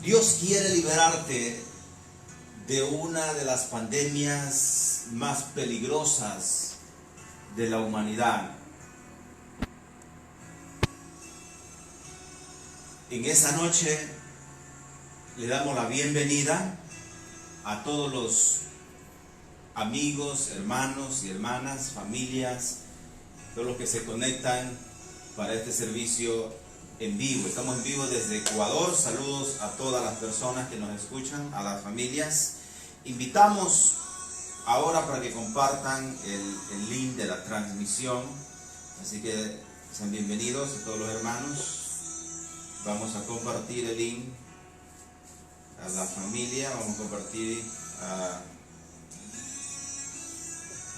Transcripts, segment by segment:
Dios quiere liberarte de una de las pandemias más peligrosas de la humanidad. En esa noche le damos la bienvenida a todos los amigos, hermanos y hermanas, familias, todos los que se conectan para este servicio en vivo. Estamos en vivo desde Ecuador. Saludos a todas las personas que nos escuchan, a las familias. Invitamos ahora para que compartan el link de la transmisión. Así que sean bienvenidos a todos los hermanos. Vamos a compartir el link a la familia. Vamos a compartir.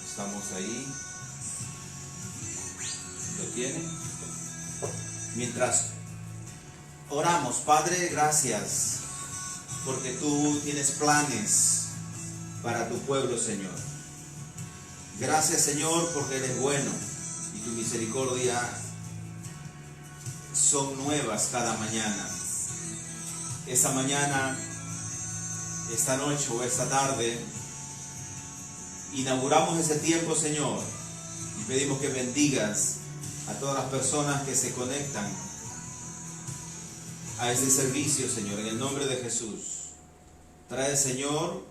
Estamos ahí. ¿Lo tienen? Mientras oramos, Padre, gracias porque tú tienes planes para tu pueblo, Señor. Gracias, Señor, porque eres bueno y tu misericordia son nuevas cada mañana. Esta mañana, esta noche o esta tarde, inauguramos ese tiempo, Señor, y pedimos que bendigas a todas las personas que se conectan a este servicio, Señor, en el nombre de Jesús. Trae, Señor,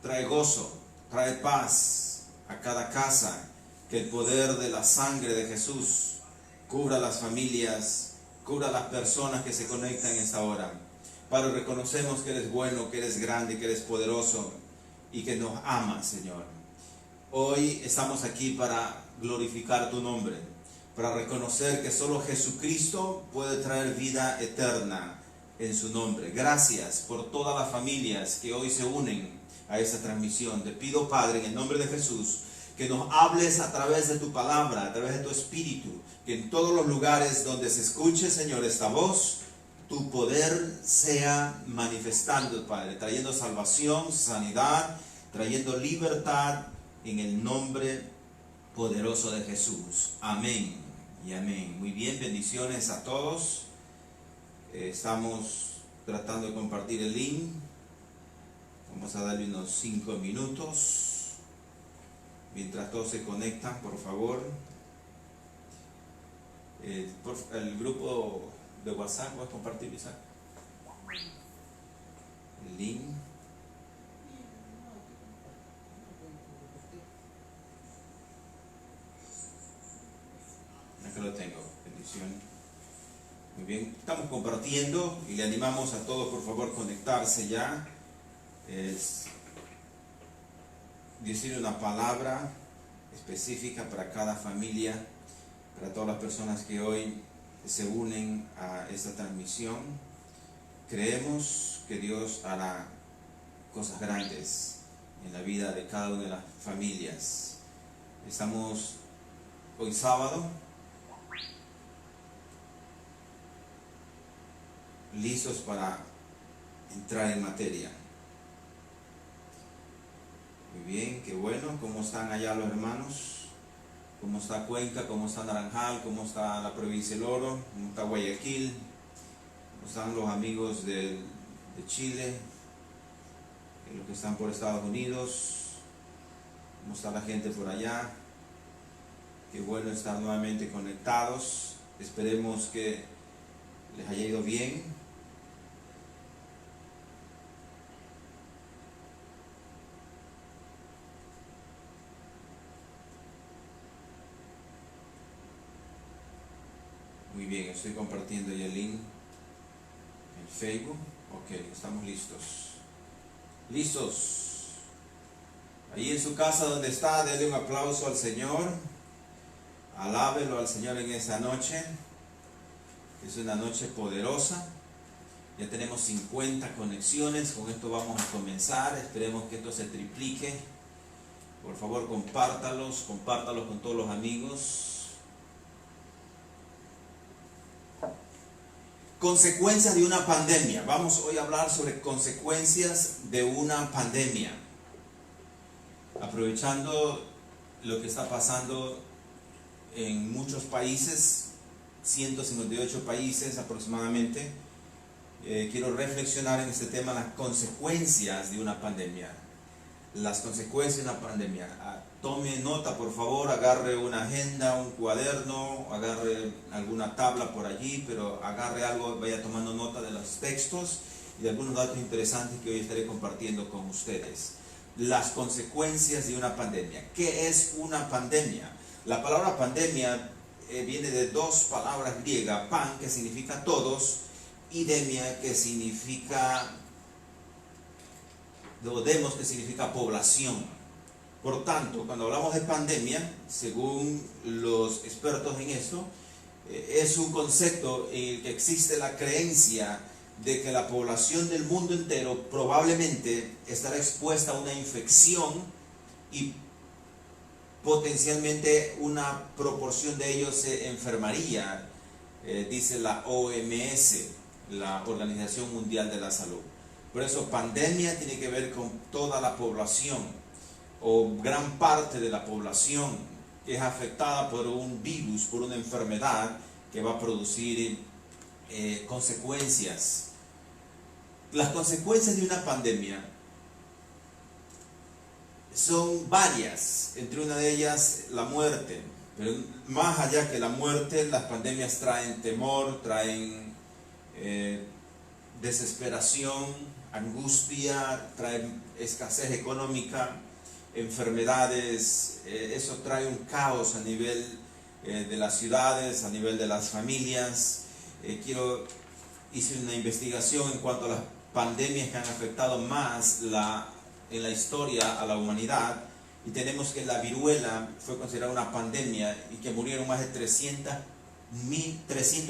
trae gozo, trae paz a cada casa, que el poder de la sangre de Jesús cubra las familias, cubra las personas que se conectan en esta hora. Padre, reconocemos que eres bueno, que eres grande, que eres poderoso y que nos amas, Señor. Hoy estamos aquí para glorificar tu nombre, para reconocer que solo Jesucristo puede traer vida eterna en su nombre. Gracias por todas las familias que hoy se unen a esta transmisión. Te pido, Padre, en el nombre de Jesús, que nos hables a través de tu palabra, a través de tu espíritu, que en todos los lugares donde se escuche, Señor, esta voz, tu poder sea manifestando, Padre, trayendo salvación, sanidad, trayendo libertad en el nombre poderoso de Jesús. Amén y amén. Muy bien, bendiciones a todos. Estamos tratando de compartir el link. Vamos a darle unos 5 minutos. Mientras todos se conectan, por favor. El grupo de WhatsApp, ¿puedes compartir, Isaac? El link. Acá lo tengo, bendición. Muy bien, estamos compartiendo y le animamos a todos, por favor, conectarse ya. Es decir una palabra específica para cada familia, para todas las personas que hoy se unen a esta transmisión. Creemos que Dios hará cosas grandes en la vida de cada una de las familias. Estamos hoy sábado, listos para entrar en materia. Muy bien, qué bueno. ¿Cómo están allá los hermanos? ¿Cómo está Cuenca? ¿Cómo está Naranjal? ¿Cómo está la provincia del Oro? ¿Cómo está Guayaquil? ¿Cómo están los amigos de Chile? Los que están por Estados Unidos. ¿Cómo está la gente por allá? Qué bueno estar nuevamente conectados. Esperemos que les haya ido bien. Muy bien, estoy compartiendo ya el link en Facebook. Ok, estamos listos. ¿Listos? Ahí en su casa donde está, denle un aplauso al Señor. Alábelo al Señor en esta noche. Es una noche poderosa. Ya tenemos 50 conexiones. Con esto vamos a comenzar. Esperemos que esto se triplique. Por favor, compártalos con todos los amigos. Consecuencias de una pandemia. Vamos hoy a hablar sobre consecuencias de una pandemia. Aprovechando lo que está pasando en muchos países, 158 países aproximadamente, quiero reflexionar en este tema, las consecuencias de una pandemia. Las consecuencias de una pandemia. Tome nota, por favor, agarre una agenda, un cuaderno, agarre alguna tabla por allí, pero agarre algo, vaya tomando nota de los textos y de algunos datos interesantes que hoy estaré compartiendo con ustedes. Las consecuencias de una pandemia. ¿Qué es una pandemia? La palabra pandemia viene de dos palabras griegas, pan, que significa todos, y demia, que significa, o demos, que significa población. Por tanto, cuando hablamos de pandemia, según los expertos en esto, es un concepto en el que existe la creencia de que la población del mundo entero probablemente estará expuesta a una infección y potencialmente una proporción de ellos se enfermaría, dice la OMS, la Organización Mundial de la Salud. Por eso pandemia tiene que ver con toda la población o gran parte de la población que es afectada por un virus, por una enfermedad que va a producir consecuencias. Las consecuencias de una pandemia son varias, entre una de ellas la muerte, pero más allá que la muerte, las pandemias traen temor, traen desesperación, angustia, traen escasez económica, enfermedades, eso trae un caos a nivel de las ciudades, a nivel de las familias. Hice una investigación en cuanto a las pandemias que han afectado más en la historia a la humanidad, y tenemos que la viruela fue considerada una pandemia y que murieron más de 300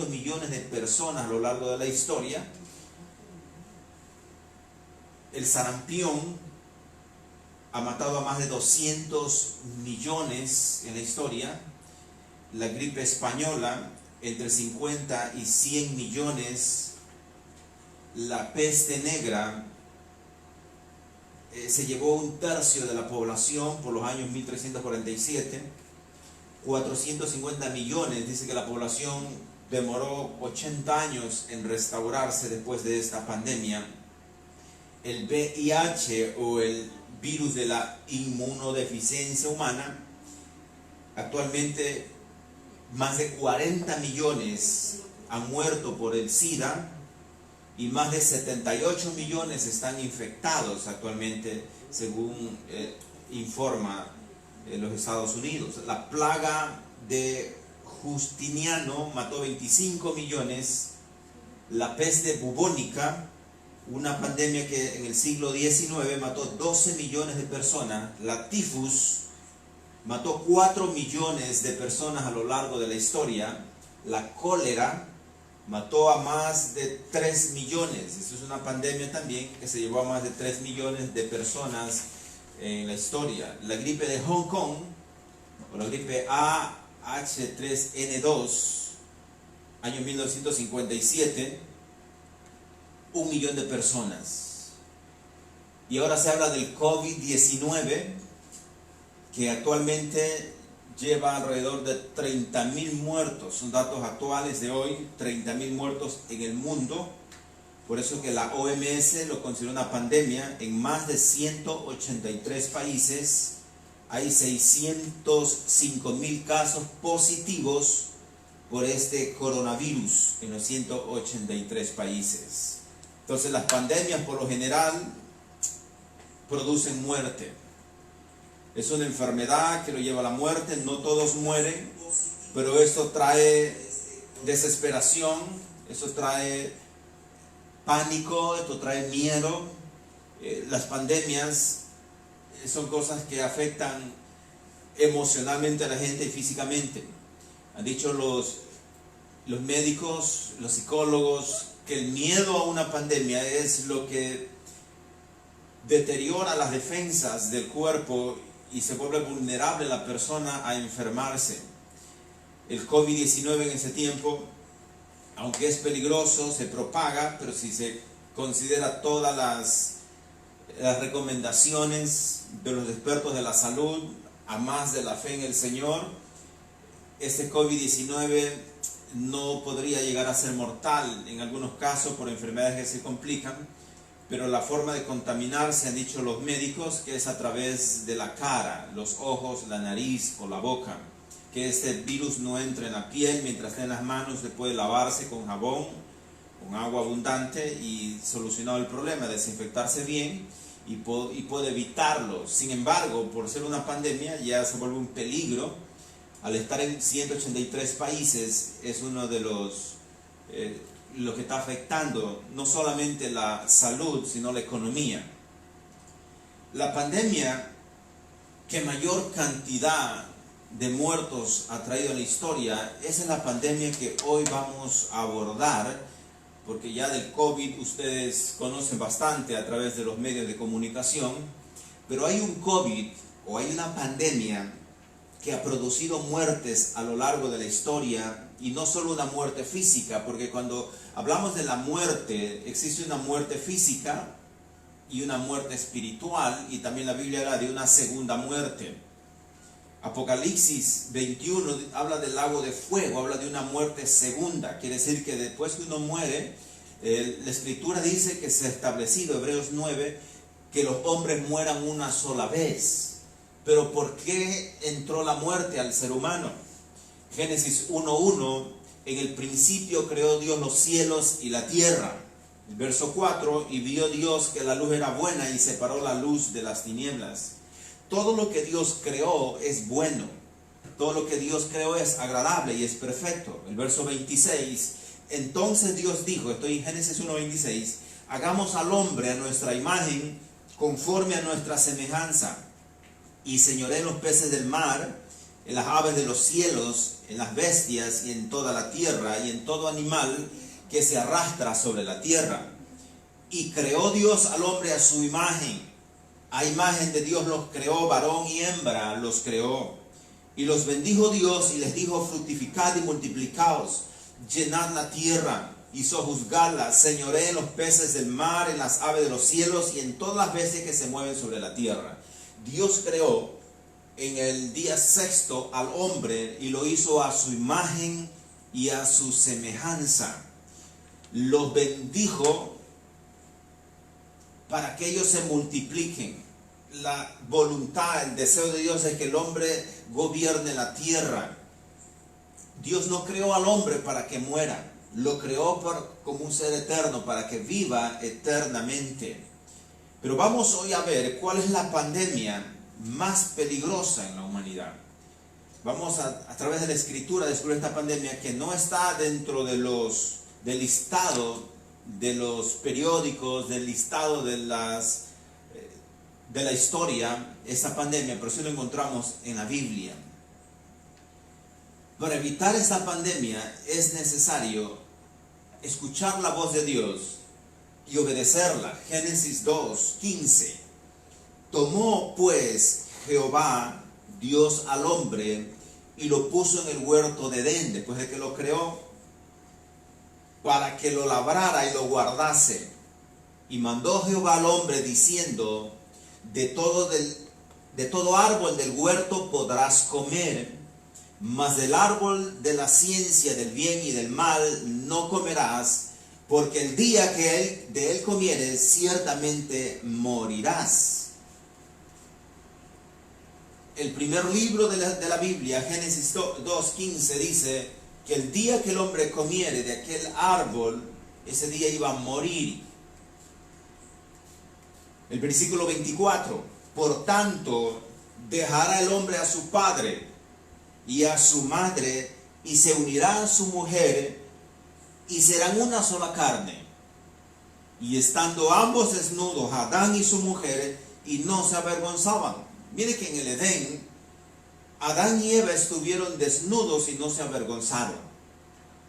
millones de personas a lo largo de la historia. El sarampión ha matado a más de 200 millones en la historia. La gripe española, entre 50 y 100 millones. La peste negra se llevó un tercio de la población por los años 1347. 450 millones, dice que la población demoró 80 años en restaurarse después de esta pandemia. El VIH, o el virus de la inmunodeficiencia humana, actualmente más de 40 millones han muerto por el SIDA y más de 78 millones están infectados actualmente, según informa los Estados Unidos. La plaga de Justiniano mató 25 millones. La peste bubónica, una pandemia que en el siglo XIX mató 12 millones de personas. La tifus mató 4 millones de personas a lo largo de la historia. La cólera mató a más de 3 millones. Esto es una pandemia también que se llevó a más de 3 millones de personas en la historia. La gripe de Hong Kong, o la gripe AH3N2, año 1957, 1 millón de personas. Y ahora se habla del COVID-19, que actualmente lleva alrededor de 30.000 muertos. Son datos actuales de hoy, 30.000 muertos en el mundo. Por eso que la OMS lo considera una pandemia. En más de 183 países hay 605.000 casos positivos por este coronavirus en los 183 países. Entonces las pandemias por lo general producen muerte. Es una enfermedad que lo lleva a la muerte. No todos mueren, pero esto trae desesperación, eso trae pánico, esto trae miedo. Las pandemias son cosas que afectan emocionalmente a la gente y físicamente. Han dicho los médicos, los psicólogos, que el miedo a una pandemia es lo que deteriora las defensas del cuerpo y se vuelve vulnerable la persona a enfermarse. El COVID-19 en ese tiempo, aunque es peligroso, se propaga, pero si se considera todas las recomendaciones de los expertos de la salud, a más de la fe en el Señor, este COVID-19 no podría llegar a ser mortal en algunos casos por enfermedades que se complican, pero la forma de contaminarse, han dicho los médicos, que es a través de la cara, los ojos, la nariz o la boca, que este virus no entre en la piel mientras esté en las manos, se puede lavarse con jabón, con agua abundante y solucionado el problema, desinfectarse bien y puede evitarlo. Sin embargo, por ser una pandemia ya se vuelve un peligro. Al estar en 183 países es uno de lo que está afectando no solamente la salud, sino la economía. La pandemia que mayor cantidad de muertos ha traído en la historia, esa es la pandemia que hoy vamos a abordar, porque ya del COVID ustedes conocen bastante a través de los medios de comunicación, pero hay un COVID o hay una pandemia que ha producido muertes a lo largo de la historia, y no solo una muerte física, porque cuando hablamos de la muerte, existe una muerte física y una muerte espiritual, y también la Biblia habla de una segunda muerte. Apocalipsis 21 habla del lago de fuego, habla de una muerte segunda, quiere decir que después que uno muere, la Escritura dice que se ha establecido, Hebreos 9, que los hombres mueran una sola vez. Pero ¿por qué entró la muerte al ser humano? Génesis 1:1, en el principio creó Dios los cielos y la tierra. El verso 4, y vio Dios que la luz era buena y separó la luz de las tinieblas. Todo lo que Dios creó es bueno. Todo lo que Dios creó es agradable y es perfecto. El verso 26, entonces Dios dijo, estoy en Génesis 1:26, hagamos al hombre a nuestra imagen, conforme a nuestra semejanza, y señoré en los peces del mar, en las aves de los cielos, en las bestias y en toda la tierra, y en todo animal que se arrastra sobre la tierra. Y creó Dios al hombre a su imagen. A imagen de Dios los creó, varón y hembra los creó. Y los bendijo Dios y les dijo, fructificad y multiplicaos, llenad la tierra y sojuzgadla, señoré en los peces del mar, en las aves de los cielos y en todas las bestias que se mueven sobre la tierra. Dios creó en el día sexto al hombre y lo hizo a su imagen y a su semejanza. Los bendijo para que ellos se multipliquen. La voluntad, el deseo de Dios es que el hombre gobierne la tierra. Dios no creó al hombre para que muera, lo creó como un ser eterno, para que viva eternamente. Pero vamos hoy a ver cuál es la pandemia más peligrosa en la humanidad. Vamos a través de la Escritura a descubrir esta pandemia que no está dentro del listado de los periódicos, del listado de la historia, esta pandemia, pero sí lo encontramos en la Biblia. Para evitar esta pandemia es necesario escuchar la voz de Dios y obedecerla. Génesis 2:15. Tomó pues Jehová Dios al hombre y lo puso en el huerto de Edén, después de que lo creó, para que lo labrara y lo guardase. Y mandó Jehová al hombre diciendo, de todo árbol del huerto podrás comer, mas del árbol de la ciencia del bien y del mal no comerás, porque el día que de él comieres, ciertamente morirás. El primer libro de la Biblia, Génesis 2:15, dice que el día que el hombre comiere de aquel árbol, ese día iba a morir. El versículo 24, por tanto, dejará el hombre a su padre y a su madre, y se unirá a su mujer, y serán una sola carne. Y estando ambos desnudos, Adán y su mujer, y no se avergonzaban. Mire que en el Edén, Adán y Eva estuvieron desnudos y no se avergonzaron.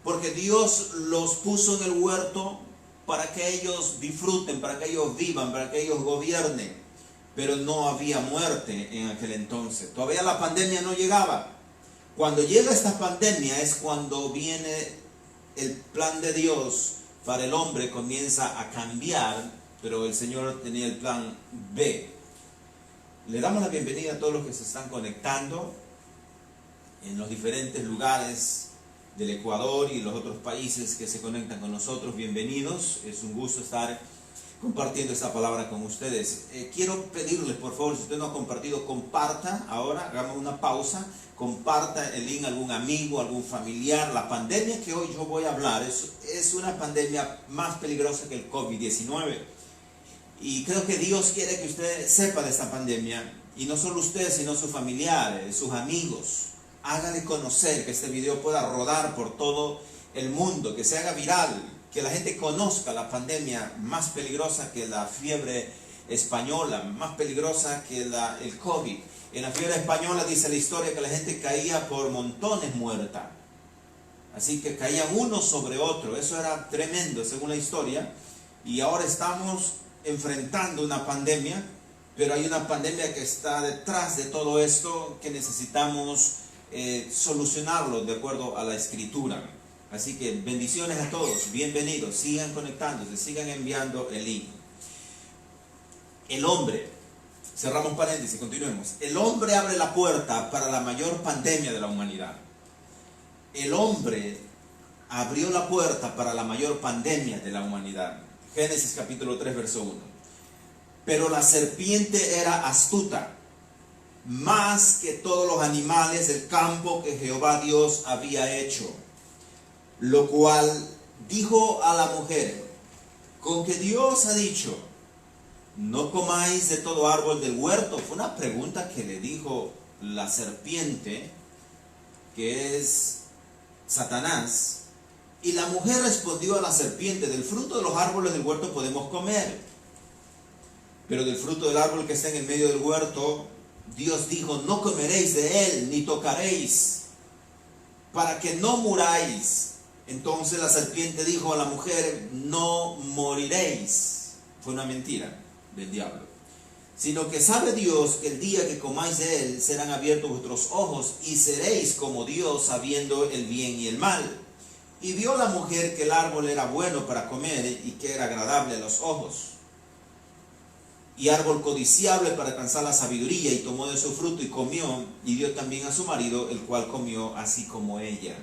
Porque Dios los puso en el huerto para que ellos disfruten, para que ellos vivan, para que ellos gobiernen. Pero no había muerte en aquel entonces. Todavía la pandemia no llegaba. Cuando llega esta pandemia es cuando viene el plan de Dios para el hombre, comienza a cambiar, pero el Señor tenía el plan B. Le damos la bienvenida a todos los que se están conectando en los diferentes lugares del Ecuador y los otros países que se conectan con nosotros, bienvenidos. Es un gusto estar compartiendo esta palabra con ustedes. Quiero pedirles, por favor, si usted no ha compartido, comparta ahora, hagamos una pausa, comparta el link a algún amigo, algún familiar. La pandemia que hoy yo voy a hablar es una pandemia más peligrosa que el COVID-19. Y creo que Dios quiere que usted sepa de esta pandemia, y no solo usted, sino sus familiares, sus amigos. Hágale conocer, que este video pueda rodar por todo el mundo, que se haga viral, que la gente conozca la pandemia más peligrosa que la fiebre española, más peligrosa que el COVID. En la fiebre española dice la historia que la gente caía por montones muerta. Así que caían uno sobre otro, eso era tremendo según la historia. Y ahora estamos enfrentando una pandemia, pero hay una pandemia que está detrás de todo esto que necesitamos solucionarlo de acuerdo a la Escritura. Así que bendiciones a todos, bienvenidos, sigan conectándose, sigan enviando el link. El hombre, cerramos paréntesis, continuemos. El hombre abre la puerta para la mayor pandemia de la humanidad. El hombre abrió la puerta para la mayor pandemia de la humanidad. Génesis capítulo 3, verso 1. Pero la serpiente era astuta, más que todos los animales del campo que Jehová Dios había hecho. Lo cual dijo a la mujer: con que Dios ha dicho, no comáis de todo árbol del huerto. Fue una pregunta que le dijo la serpiente, que es Satanás. Y la mujer respondió a la serpiente: del fruto de los árboles del huerto podemos comer, pero del fruto del árbol que está en el medio del huerto, Dios dijo, no comeréis de él, ni tocaréis, para que no muráis. Entonces la serpiente dijo a la mujer, no moriréis. Fue una mentira del diablo. Sino que sabe Dios que el día que comáis de él, serán abiertos vuestros ojos, y seréis como Dios, sabiendo el bien y el mal. Y vio la mujer que el árbol era bueno para comer, y que era agradable a los ojos, y árbol codiciable para alcanzar la sabiduría, y tomó de su fruto y comió, y dio también a su marido, el cual comió así como ella.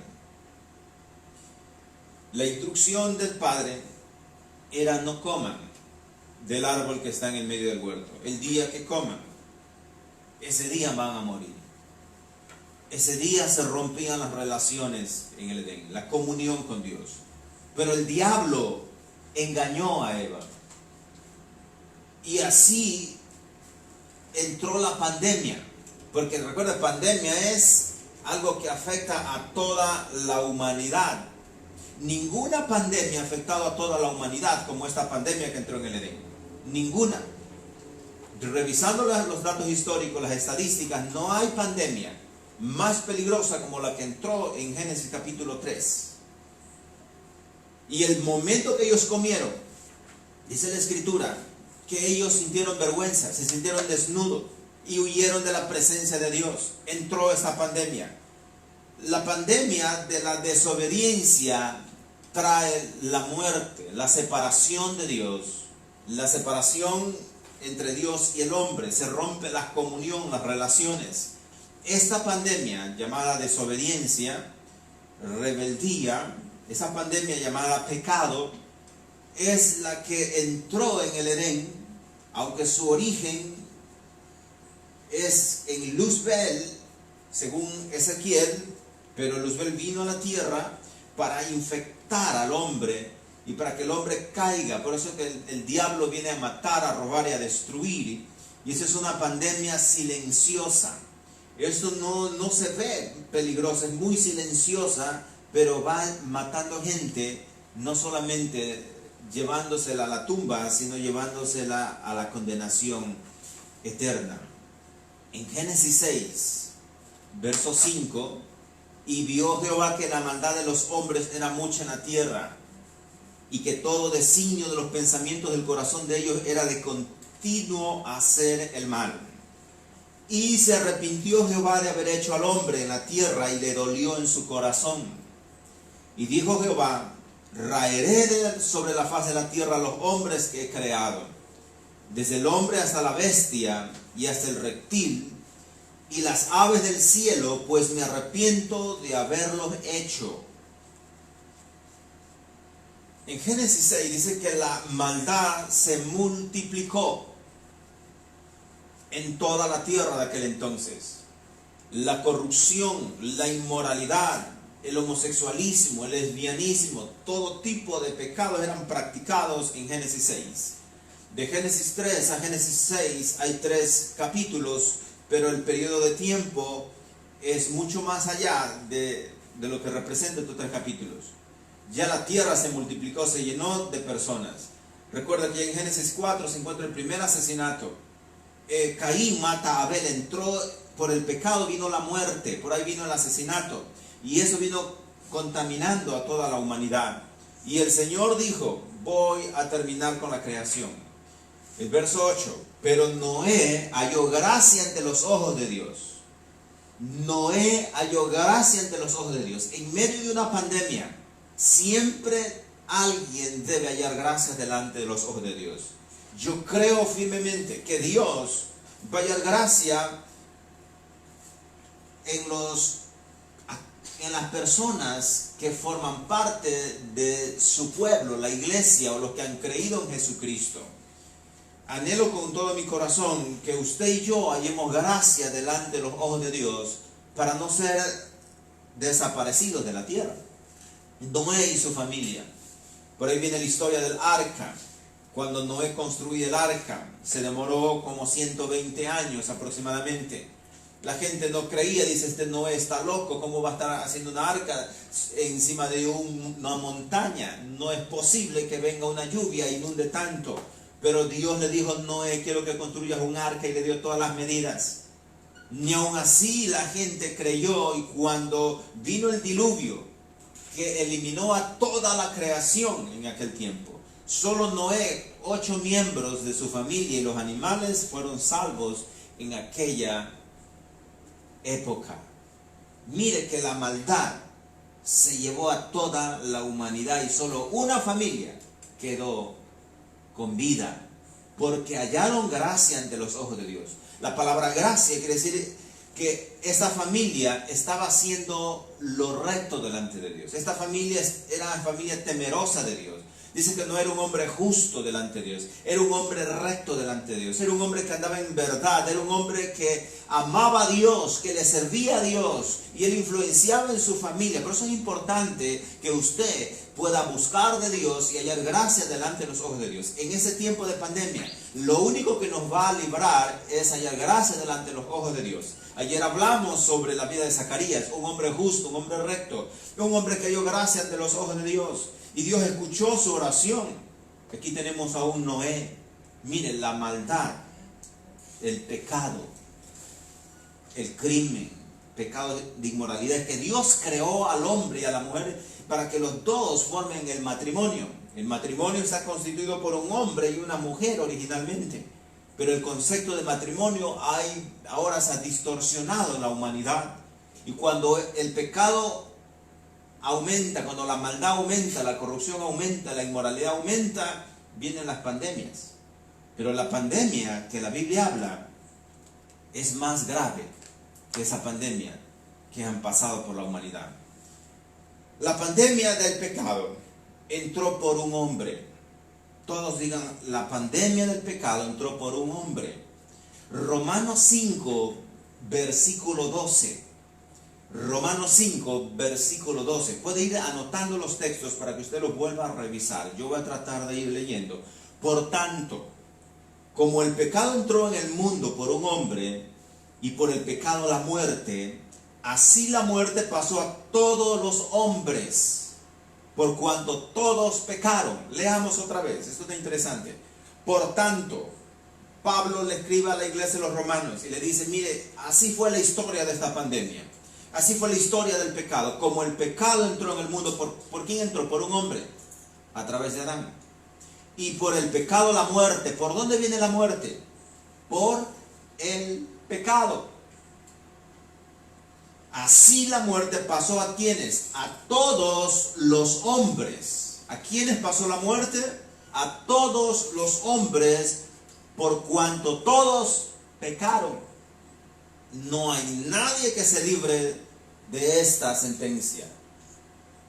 La instrucción del Padre era: no coman del árbol que está en el medio del huerto. El día que coman, ese día van a morir. Ese día se rompían las relaciones en el Edén, la comunión con Dios. Pero el diablo engañó a Eva. Y así entró la pandemia. Porque recuerda, pandemia es algo que afecta a toda la humanidad. Ninguna pandemia ha afectado a toda la humanidad como esta pandemia que entró en el Edén. Ninguna. Revisando los datos históricos, las estadísticas, no hay pandemia más peligrosa como la que entró en Génesis capítulo 3. Y el momento que ellos comieron, dice la Escritura, que ellos sintieron vergüenza, se sintieron desnudos y huyeron de la presencia de Dios. Entró esta pandemia. La pandemia de la desobediencia trae la muerte, la separación de Dios, la separación entre Dios y el hombre. Se rompe la comunión, las relaciones. Esta pandemia llamada desobediencia, rebeldía, esa pandemia llamada pecado, es la que entró en el Edén, aunque su origen es en Luzbel, según Ezequiel, pero Luzbel vino a la tierra para infectar al hombre y para que el hombre caiga. Por eso que el diablo viene a matar, a robar y a destruir. Y esa es una pandemia silenciosa. Esto no se ve peligrosa, es muy silenciosa, pero va matando gente, no solamente llevándosela a la tumba, sino llevándosela a la condenación eterna. En Génesis 6, verso 5, y vio Jehová que la maldad de los hombres era mucha en la tierra, y que todo designio de los pensamientos del corazón de ellos era de continuo hacer el mal. Y se arrepintió Jehová de haber hecho al hombre en la tierra, y le dolió en su corazón. Y dijo Jehová, raeré sobre la faz de la tierra a los hombres que he creado, desde el hombre hasta la bestia y hasta el reptil, y las aves del cielo, pues me arrepiento de haberlos hecho. En Génesis 6 dice que la maldad se multiplicó en toda la tierra de aquel entonces. La corrupción, la inmoralidad, el homosexualismo, el lesbianismo, todo tipo de pecados eran practicados en Génesis 6. De Génesis 3 a Génesis 6 hay 3 capítulos, pero el periodo de tiempo es mucho más allá de lo que representan estos 3 capítulos. Ya la tierra se multiplicó, se llenó de personas. Recuerda que en Génesis 4 se encuentra el primer asesinato. Caín mata a Abel, entró por el pecado, vino la muerte, por ahí vino el asesinato. Y eso vino contaminando a toda la humanidad. Y el Señor dijo, voy a terminar con la creación. El verso 8, pero Noé halló gracia ante los ojos de Dios. Noé halló gracia ante los ojos de Dios. En medio de una pandemia, siempre alguien debe hallar gracia delante de los ojos de Dios. Yo creo firmemente que Dios va a hallar gracia en las personas que forman parte de su pueblo, la iglesia o los que han creído en Jesucristo. Anhelo con todo mi corazón que usted y yo hallemos gracia delante de los ojos de Dios para no ser desaparecidos de la tierra. Noé y su familia. Por ahí viene la historia del arca. Cuando Noé construye el arca, se demoró como 120 años aproximadamente. La gente no creía, dice, este Noé está loco, ¿cómo va a estar haciendo una arca encima de una montaña? No es posible que venga una lluvia e inunde tanto. Pero Dios le dijo, Noé, quiero que construyas un arca, y le dio todas las medidas. Ni aun así la gente creyó, y cuando vino el diluvio, que eliminó a toda la creación en aquel tiempo, solo Noé, 8 miembros de su familia y los animales fueron salvos en aquella época. Mire que la maldad se llevó a toda la humanidad y solo una familia quedó con vida, porque hallaron gracia ante los ojos de Dios. La palabra gracia quiere decir que esta familia estaba haciendo lo recto delante de Dios. Esta familia era una familia temerosa de Dios. Dice que no era un hombre justo delante de Dios, era un hombre recto delante de Dios, era un hombre que andaba en verdad, era un hombre que amaba a Dios, que le servía a Dios, y él influenciaba en su familia. Por eso es importante que usted pueda buscar de Dios y hallar gracia delante de los ojos de Dios. En ese tiempo de pandemia, lo único que nos va a librar es hallar gracia delante de los ojos de Dios. Ayer hablamos sobre la vida de Zacarías, un hombre justo, un hombre recto, un hombre que halló gracia ante los ojos de Dios. Y Dios escuchó su oración. Aquí tenemos a un Noé. Miren, la maldad, el pecado, el crimen, pecado de inmoralidad, que Dios creó al hombre y a la mujer para que los dos formen el matrimonio. El matrimonio está constituido por un hombre y una mujer originalmente, pero el concepto de matrimonio ahora se ha distorsionado en la humanidad. Y cuando el pecado aumenta, cuando la maldad aumenta, la corrupción aumenta, la inmoralidad aumenta, vienen las pandemias. Pero la pandemia que la Biblia habla es más grave que esa pandemia que han pasado por la humanidad. La pandemia del pecado entró por un hombre. Todos digan, la pandemia del pecado entró por un hombre. Romanos 5, versículo 12. Romanos 5, versículo 12. Puede ir anotando los textos para que usted los vuelva a revisar. Yo voy a tratar de ir leyendo. Por tanto, como el pecado entró en el mundo por un hombre, y por el pecado la muerte, así la muerte pasó a todos los hombres, por cuanto todos pecaron. Leamos otra vez, esto está interesante. Por tanto, Pablo le escribe a la iglesia de los romanos y le dice, mire, así fue la historia de esta pandemia. Así fue la historia del pecado. Como el pecado entró en el mundo, ¿por quién entró? Por un hombre, a través de Adán. Y por el pecado la muerte. ¿Por dónde viene la muerte? Por el pecado. Así la muerte pasó a ¿quiénes? A todos los hombres. ¿A quiénes pasó la muerte? A todos los hombres, por cuanto todos pecaron. No hay nadie que se libre de esta sentencia.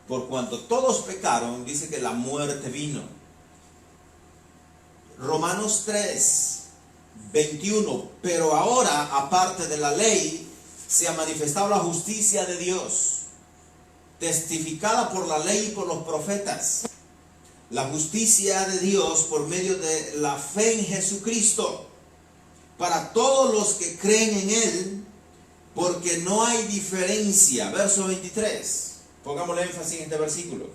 por cuanto todos pecaron, dice que la muerte vino. Romanos 3, 21, pero ahora, aparte de la ley, se ha manifestado la justicia de Dios, testificada por la ley y por los profetas. La justicia de Dios por medio de la fe en Jesucristo, para todos los que creen en Él, porque no hay diferencia. Verso 23, pongámosle énfasis en este versículo.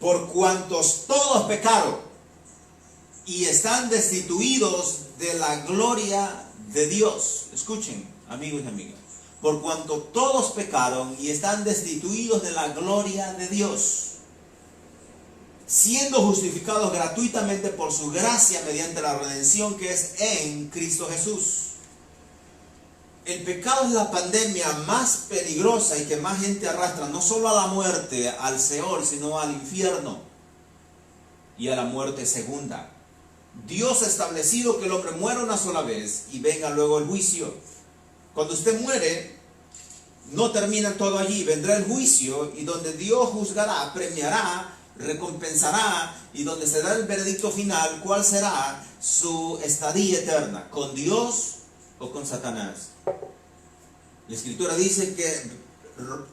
Por cuantos todos pecaron y están destituidos de la gloria de Dios. Escuchen, amigos y amigas. Por cuanto todos pecaron y están destituidos de la gloria de Dios, siendo justificados gratuitamente por su gracia mediante la redención que es en Cristo Jesús. El pecado es la pandemia más peligrosa y que más gente arrastra, no solo a la muerte, al Seol, sino al infierno y a la muerte segunda. Dios ha establecido que el hombre muera una sola vez y venga luego el juicio. Cuando usted muere, no termina todo allí, vendrá el juicio y donde Dios juzgará, premiará, recompensará, y donde se da el veredicto final, ¿cuál será su estadía eterna? ¿Con Dios o con Satanás? La Escritura dice que,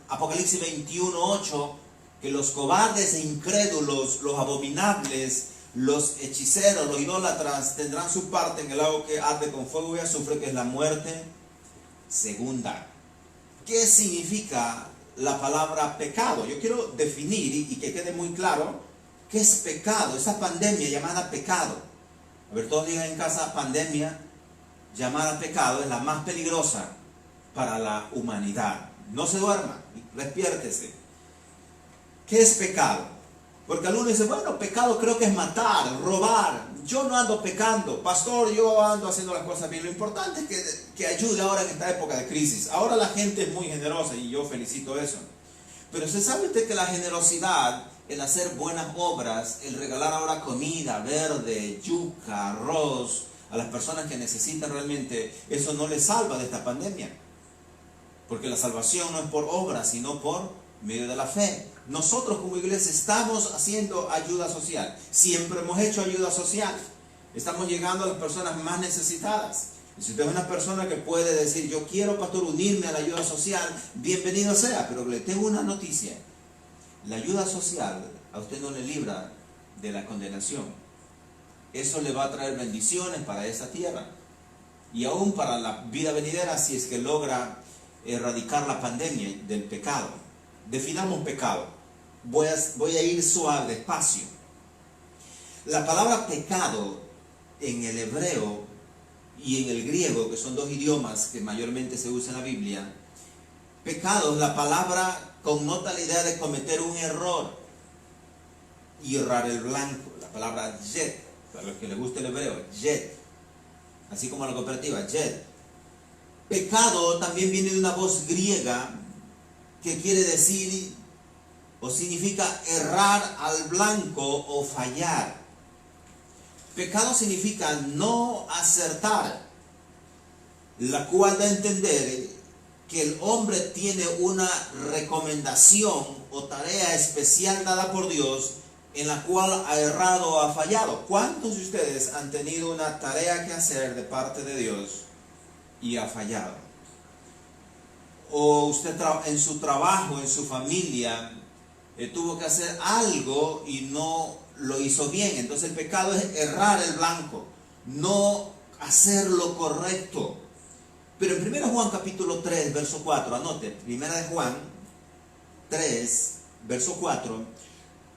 Apocalipsis 21:8, que los cobardes e incrédulos, los abominables, los hechiceros, los idólatras, tendrán su parte en el lago que arde con fuego y azufre, que es la muerte segunda. ¿Qué significa la palabra pecado? Yo quiero definir y que quede muy claro qué es pecado, esa pandemia llamada pecado. A ver, todos digan en casa, pandemia llamada pecado es la más peligrosa para la humanidad. No se duerma, despiértese. ¿Qué es pecado? Porque algunos dicen, bueno, pecado creo que es matar, robar. Yo no ando pecando, pastor, yo ando haciendo las cosas bien. Lo importante es que ayude ahora en esta época de crisis. Ahora la gente es muy generosa y yo felicito eso. Pero ¿se sabe usted que la generosidad, el hacer buenas obras, el regalar ahora comida verde, yuca, arroz a las personas que necesitan realmente, eso no les salva de esta pandemia? Porque la salvación no es por obras, sino por medio de la fe. Nosotros como iglesia estamos haciendo ayuda social. Siempre hemos hecho ayuda social. Estamos llegando a las personas más necesitadas. Y si usted es una persona que puede decir, yo quiero, pastor, unirme a la ayuda social, bienvenido sea. Pero le tengo una noticia. La ayuda social a usted no le libra de la condenación. Eso le va a traer bendiciones para esa tierra. Y aún para la vida venidera, si es que logra erradicar la pandemia del pecado. Definamos pecado. Voy a ir suave, despacio. La palabra pecado en el hebreo y en el griego, que son dos idiomas que mayormente se usan en la Biblia, pecado, la palabra connota la idea de cometer un error y errar el blanco. La palabra jet, para los que les gusta el hebreo, jet, así como la cooperativa, jet. Pecado también viene de una voz griega que quiere decir o significa errar al blanco o fallar. Pecado significa no acertar, la cual da a entender que el hombre tiene una recomendación o tarea especial dada por Dios en la cual ha errado o ha fallado. ¿Cuántos de ustedes han tenido una tarea que hacer de parte de Dios y ha fallado? O usted en su trabajo, en su familia, tuvo que hacer algo y no lo hizo bien. Entonces el pecado es errar el blanco, no hacer lo correcto. Pero en 1 Juan capítulo 3, verso 4, anote, 1 Juan 3, verso 4,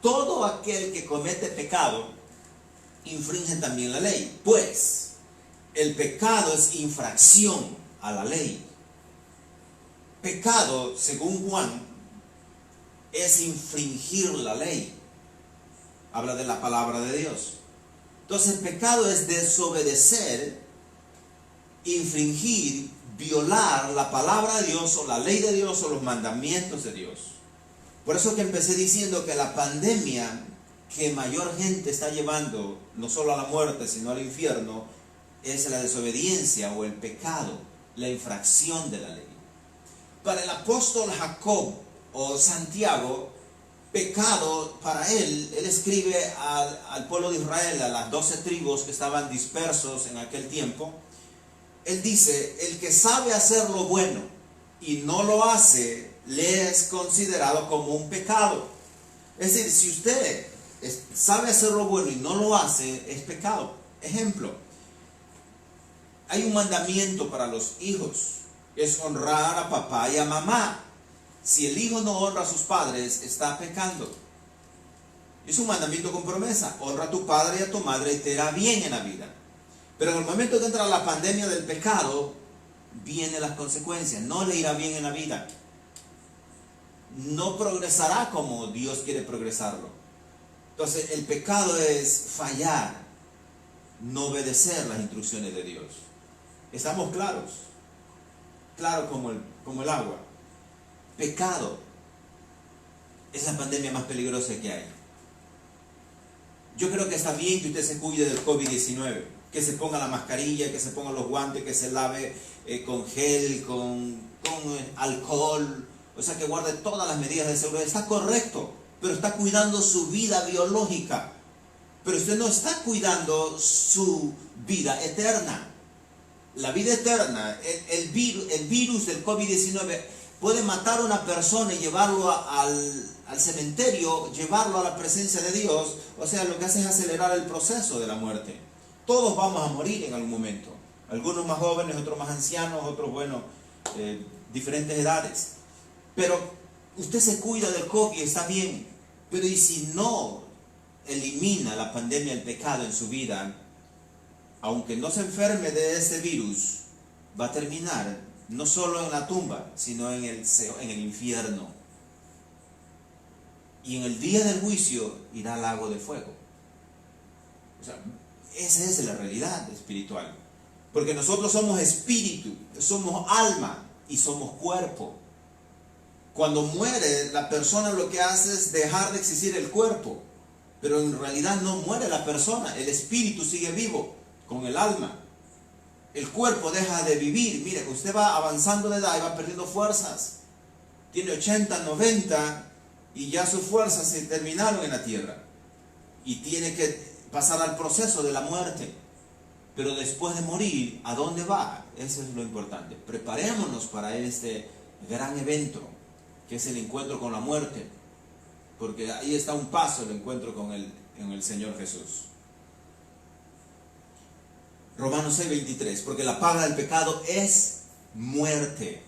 todo aquel que comete pecado infringe también la ley, pues el pecado es infracción a la ley. Pecado, según Juan, es infringir la ley. Habla de la palabra de Dios. Entonces el pecado es desobedecer, infringir, violar la palabra de Dios o la ley de Dios o los mandamientos de Dios. Por eso que empecé diciendo que la pandemia que mayor gente está llevando, no solo a la muerte, sino al infierno, es la desobediencia o el pecado, la infracción de la ley. Para el apóstol Jacob o Santiago, pecado, para él escribe al pueblo de Israel, a las 12 tribus que estaban dispersos en aquel tiempo. Él dice, el que sabe hacer lo bueno y no lo hace, le es considerado como un pecado. Es decir, si usted sabe hacer lo bueno y no lo hace, es pecado. Ejemplo, hay un mandamiento para los hijos, es honrar a papá y a mamá. Si el hijo no honra a sus padres, está pecando. Es un mandamiento con promesa. Honra a tu padre y a tu madre y te irá bien en la vida. Pero en el momento que entra la pandemia del pecado, vienen las consecuencias. No le irá bien en la vida. No progresará como Dios quiere progresarlo. Entonces, el pecado es fallar, no obedecer las instrucciones de Dios. ¿Estamos claros? Claro como el agua. Pecado es la pandemia más peligrosa que hay. Yo creo que está bien que usted se cuide del COVID-19, que se ponga la mascarilla, que se ponga los guantes, que se lave con gel, con alcohol, o sea, que guarde todas las medidas de seguridad. Está correcto, pero está cuidando su vida biológica. Pero usted no está cuidando su vida eterna. La vida eterna, el virus del COVID-19 puede matar a una persona y llevarlo al cementerio, llevarlo a la presencia de Dios. O sea, lo que hace es acelerar el proceso de la muerte. Todos vamos a morir en algún momento. Algunos más jóvenes, otros más ancianos, otros, diferentes edades. Pero usted se cuida del COVID, está bien. Pero ¿y si no elimina la pandemia del pecado en su vida? Aunque no se enferme de ese virus, va a terminar no solo en la tumba, sino en el infierno. Y en el día del juicio irá al lago de fuego. O sea, esa es la realidad espiritual. Porque nosotros somos espíritu, somos alma y somos cuerpo. Cuando muere la persona, lo que hace es dejar de existir el cuerpo. Pero en realidad no muere la persona, el espíritu sigue vivo con el alma. El cuerpo deja de vivir. Mire, usted va avanzando de edad y va perdiendo fuerzas. Tiene 80, 90 y ya sus fuerzas se terminaron en la tierra. Y tiene que pasar al proceso de la muerte. Pero después de morir, ¿a dónde va? Eso es lo importante. Preparémonos para este gran evento, que es el encuentro con la muerte. Porque ahí está un paso el encuentro con el Señor Jesús. Romanos 6:23, porque la paga del pecado es muerte.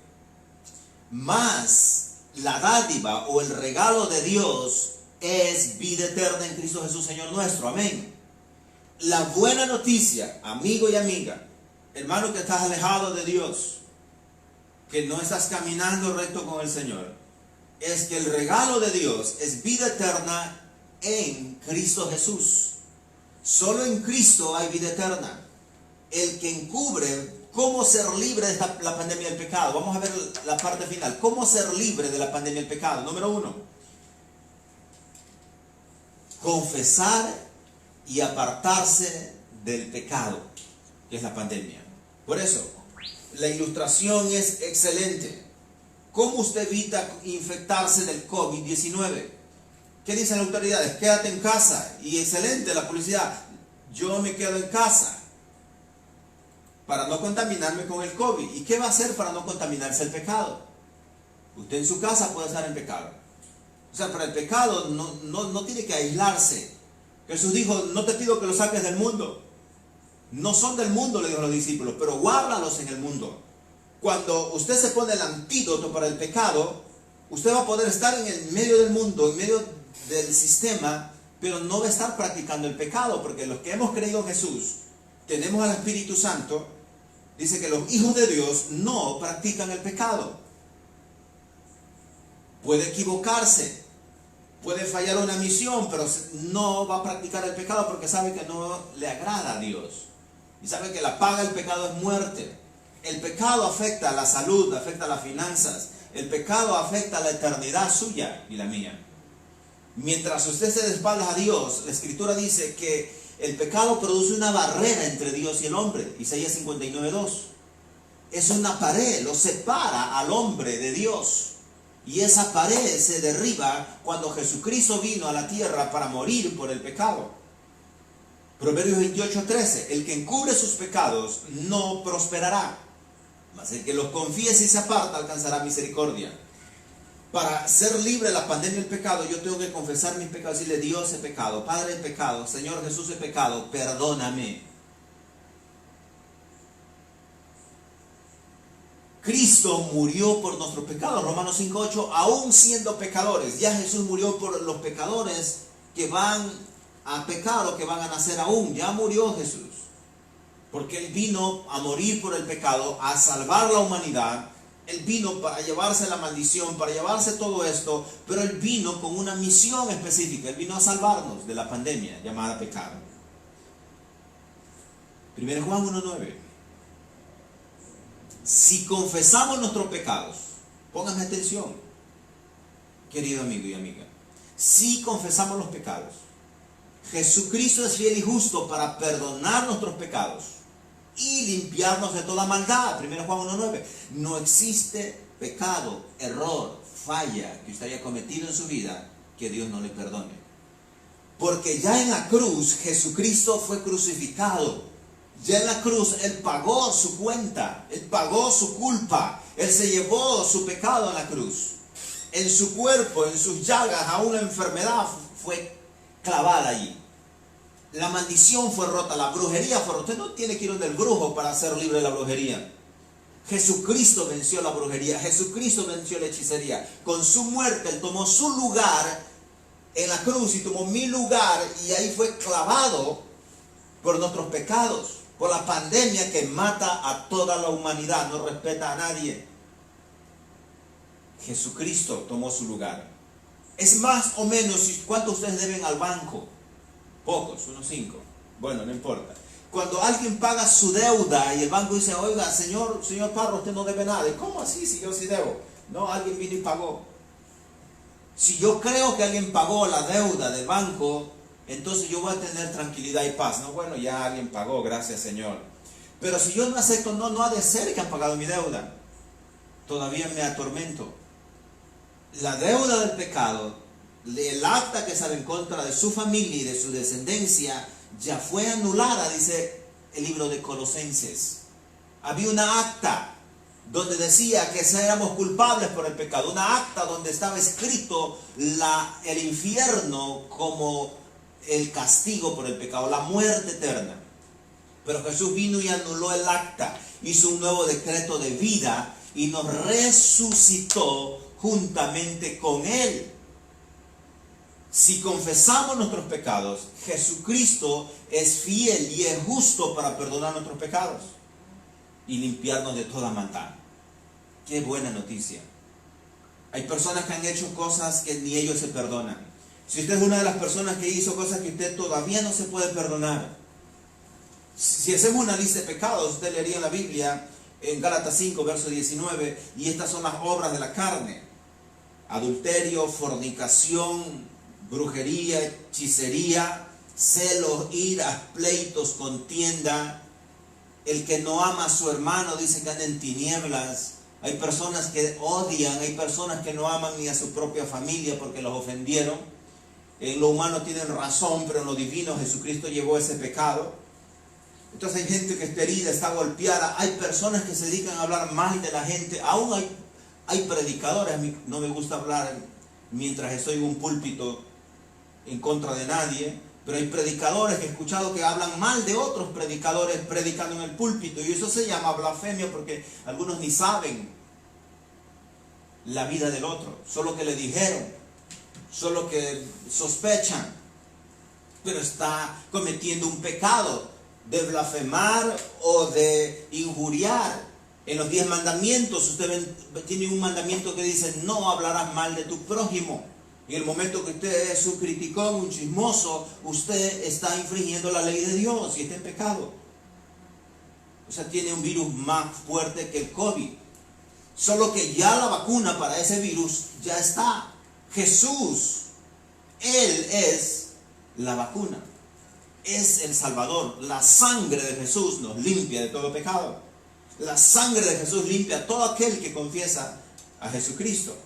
Mas la dádiva o el regalo de Dios es vida eterna en Cristo Jesús, Señor nuestro. Amén. La buena noticia, amigo y amiga, hermano que estás alejado de Dios, que no estás caminando recto con el Señor, es que el regalo de Dios es vida eterna en Cristo Jesús. Solo en Cristo hay vida eterna. El que encubre cómo ser libre de la pandemia del pecado. Vamos a ver la parte final. ¿Cómo ser libre de la pandemia del pecado? Número 1. Confesar y apartarse del pecado, que es la pandemia. Por eso, la ilustración es excelente. ¿Cómo usted evita infectarse del COVID-19? ¿Qué dicen las autoridades? Quédate en casa. Y excelente la publicidad. Yo me quedo en casa para no contaminarme con el COVID. ¿Y qué va a hacer para no contaminarse el pecado? Usted en su casa puede estar en pecado. O sea, para el pecado no tiene que aislarse. Jesús dijo, no te pido que los saques del mundo. No son del mundo, le dijo a los discípulos, pero guárdalos en el mundo. Cuando usted se pone el antídoto para el pecado, usted va a poder estar en el medio del mundo, en medio del sistema, pero no va a estar practicando el pecado, porque los que hemos creído en Jesús, tenemos al Espíritu Santo. Dice que los hijos de Dios no practican el pecado. Puede equivocarse, puede fallar una misión, pero no va a practicar el pecado porque sabe que no le agrada a Dios. Y sabe que la paga del pecado es muerte. El pecado afecta a la salud, afecta a las finanzas. El pecado afecta a la eternidad suya y la mía. Mientras usted se dé espaldas a Dios, la Escritura dice que el pecado produce una barrera entre Dios y el hombre. Isaías 59:2. Es una pared, lo separa al hombre de Dios. Y esa pared se derriba cuando Jesucristo vino a la tierra para morir por el pecado. Proverbios 28:13, el que encubre sus pecados no prosperará, mas el que los confiese y se aparta alcanzará misericordia. Para ser libre de la pandemia del pecado, yo tengo que confesar mis pecados, decirle: Dios, he pecado, Padre, he pecado, Señor Jesús, he pecado, perdóname. Cristo murió por nuestros pecados, Romanos 5:8, aún siendo pecadores. Ya Jesús murió por los pecadores que van a pecar o que van a nacer aún. Ya murió Jesús, porque Él vino a morir por el pecado, a salvar la humanidad. Él vino para llevarse la maldición, para llevarse todo esto, pero Él vino con una misión específica. Él vino a salvarnos de la pandemia llamada pecado. 1 Juan 1:9. Si confesamos nuestros pecados, pónganme atención, querido amigo y amiga. Si confesamos los pecados, Jesucristo es fiel y justo para perdonar nuestros pecados y limpiarnos de toda maldad. 1 Juan 1:9. No existe pecado, error, falla que usted haya cometido en su vida que Dios no le perdone. Porque ya en la cruz Jesucristo fue crucificado. Ya en la cruz Él pagó su cuenta, Él pagó su culpa, Él se llevó su pecado en la cruz. En su cuerpo, en sus llagas, aún la enfermedad fue clavada allí. La maldición fue rota, la brujería fue rota. Usted no tiene que ir del brujo para ser libre de la brujería. Jesucristo venció la brujería, Jesucristo venció la hechicería. Con su muerte Él tomó su lugar en la cruz y tomó mi lugar, y ahí fue clavado por nuestros pecados, por la pandemia que mata a toda la humanidad, no respeta a nadie. Jesucristo tomó su lugar. Es más o menos, ¿cuánto ustedes deben al banco? Pocos, unos 5. Bueno, no importa. Cuando alguien paga su deuda y el banco dice: oiga, señor Parro, usted no debe nada. ¿Y cómo así si yo sí debo? No, alguien vino y pagó. Si yo creo que alguien pagó la deuda del banco, entonces yo voy a tener tranquilidad y paz. No, bueno, ya alguien pagó, gracias Señor. Pero si yo no acepto, no ha de ser que han pagado mi deuda. Todavía me atormento. La deuda del pecado, el acta que sale en contra de su familia y de su descendencia, ya fue anulada, dice el libro de Colosenses. Había una acta donde decía que éramos culpables por el pecado. Una acta donde estaba escrito el infierno como el castigo por el pecado, la muerte eterna. Pero Jesús vino y anuló el acta, hizo un nuevo decreto de vida y nos resucitó juntamente con Él. Si confesamos nuestros pecados, Jesucristo es fiel y es justo para perdonar nuestros pecados y limpiarnos de toda maldad. Qué buena noticia. Hay personas que han hecho cosas que ni ellos se perdonan. Si usted es una de las personas que hizo cosas que usted todavía no se puede perdonar, si hacemos una lista de pecados, usted leería en la Biblia, en Gálatas 5, verso 19, y estas son las obras de la carne: adulterio, fornicación, brujería, hechicería, celos, iras, pleitos, contienda. El que no ama a su hermano dice que anda en tinieblas. Hay personas que odian, hay personas que no aman ni a su propia familia porque los ofendieron. En lo humano tienen razón, pero en lo divino Jesucristo llevó ese pecado. Entonces hay gente que está herida, está golpeada. Hay personas que se dedican a hablar mal de la gente. Aún hay predicadores. A mí no me gusta hablar mientras estoy en un púlpito en contra de nadie, pero hay predicadores que he escuchado que hablan mal de otros predicadores predicando en el púlpito, y eso se llama blasfemia, porque algunos ni saben la vida del otro, solo que le dijeron, solo que sospechan, pero está cometiendo un pecado de blasfemar o de injuriar. En los 10 mandamientos usted tiene un mandamiento que dice: no hablarás mal de tu prójimo. En el momento que usted es un criticón, un chismoso, usted está infringiendo la ley de Dios y está en pecado. O sea, tiene un virus más fuerte que el COVID. Solo que ya la vacuna para ese virus ya está. Jesús, Él es la vacuna. Es el Salvador. La sangre de Jesús nos limpia de todo pecado. La sangre de Jesús limpia a todo aquel que confiesa a Jesucristo.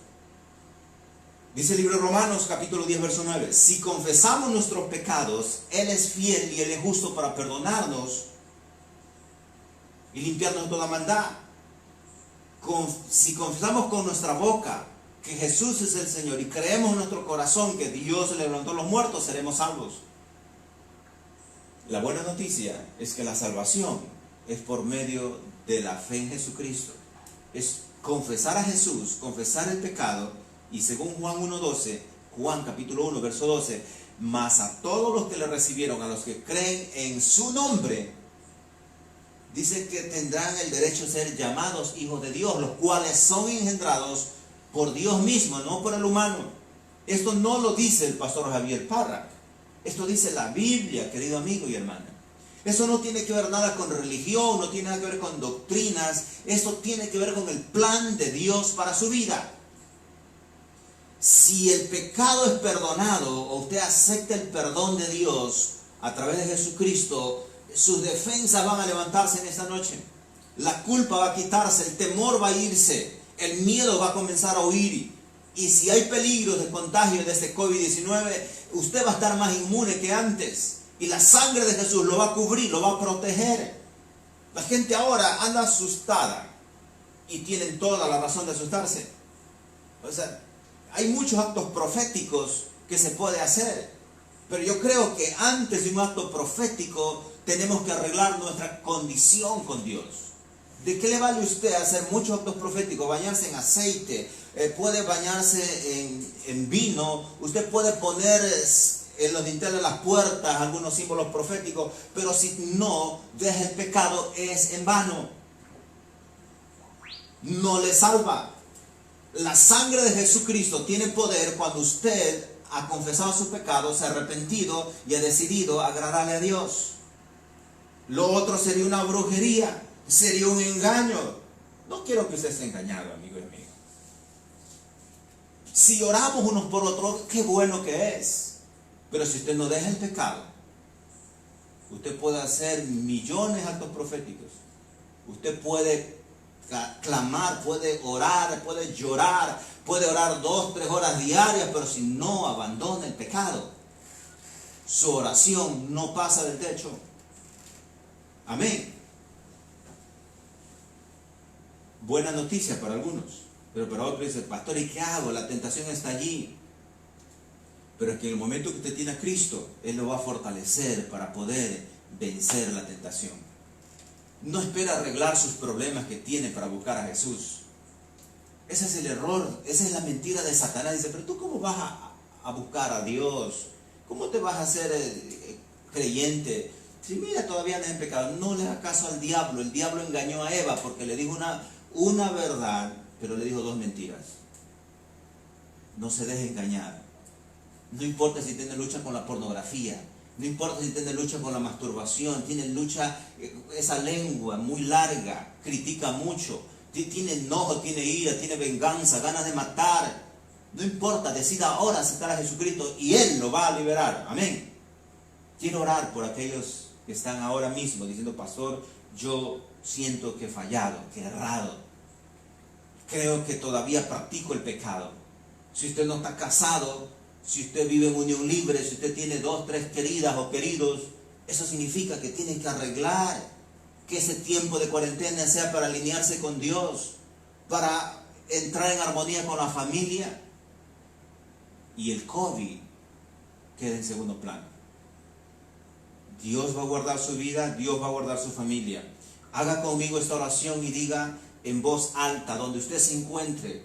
Dice el libro de Romanos capítulo 10 verso 9, si confesamos nuestros pecados, Él es fiel y Él es justo para perdonarnos y limpiarnos de toda maldad. Si confesamos con nuestra boca que Jesús es el Señor y creemos en nuestro corazón que Dios le levantó a los muertos, seremos salvos. La buena noticia es que la salvación es por medio de la fe en Jesucristo. Es confesar a Jesús, confesar el pecado, y según Juan 1:12, Juan capítulo 1 verso 12, mas a todos los que le recibieron, a los que creen en su nombre, dice que tendrán el derecho a ser llamados hijos de Dios, los cuales son engendrados por Dios mismo, no por el humano. Esto no lo dice el pastor Javier Parra. Esto dice la Biblia, querido amigo y hermana. Eso no tiene que ver nada con religión, no tiene nada que ver con doctrinas. Esto tiene que ver con el plan de Dios para su vida. Si el pecado es perdonado, o usted acepta el perdón de Dios a través de Jesucristo, sus defensas van a levantarse en esta noche. La culpa va a quitarse, el temor va a irse, el miedo va a comenzar a huir. Y si hay peligros de contagio de este COVID-19, usted va a estar más inmune que antes. Y la sangre de Jesús lo va a cubrir, lo va a proteger. La gente ahora anda asustada y tienen toda la razón de asustarse. O sea, hay muchos actos proféticos que se puede hacer. Pero yo creo que antes de un acto profético tenemos que arreglar nuestra condición con Dios. ¿De qué le vale a usted hacer muchos actos proféticos? Bañarse en aceite, puede bañarse en vino, usted puede poner en los dinteles de las puertas algunos símbolos proféticos, pero si no deja el pecado es en vano. No le salva. La sangre de Jesucristo tiene poder cuando usted ha confesado sus pecados, se ha arrepentido y ha decidido agradarle a Dios. Lo otro sería una brujería, sería un engaño. No quiero que usted esté engañado, amigo y amigo. Si oramos unos por otros, qué bueno que es. Pero si usted no deja el pecado, usted puede hacer millones de actos proféticos. Usted puede clamar, puede orar, puede llorar, puede orar 2-3 horas diarias, pero si no abandona el pecado, su oración no pasa del techo. Amén. Buena noticia para algunos, pero para otros dice, pastor, ¿y qué hago? La tentación está allí. Pero es que en el momento que usted tiene a Cristo, Él lo va a fortalecer para poder vencer la tentación. No espera arreglar sus problemas que tiene para buscar a Jesús. Ese es el error, esa es la mentira de Satanás. Dice, pero tú ¿cómo vas a buscar a Dios? ¿Cómo te vas a hacer creyente? Si mira, todavía no es en pecado. No le haga caso al diablo. El diablo engañó a Eva porque le dijo una verdad, pero le dijo 2 mentiras. No se deje engañar. No importa si tiene lucha con la pornografía, no importa si tiene lucha con la masturbación, tiene lucha, esa lengua muy larga, critica mucho, tiene enojo, tiene ira, tiene venganza, ganas de matar. No importa, decida ahora aceptar a Jesucristo y Él lo va a liberar. Amén. Quiero orar por aquellos que están ahora mismo diciendo, pastor, yo siento que he fallado, que he errado. Creo que todavía practico el pecado. Si usted no está casado, si usted vive en unión libre, si usted tiene 2, 3 queridas o queridos, eso significa que tiene que arreglar, que ese tiempo de cuarentena sea para alinearse con Dios, para entrar en armonía con la familia, y el COVID queda en segundo plano. Dios va a guardar su vida, Dios va a guardar su familia. Haga conmigo esta oración y diga en voz alta, donde usted se encuentre,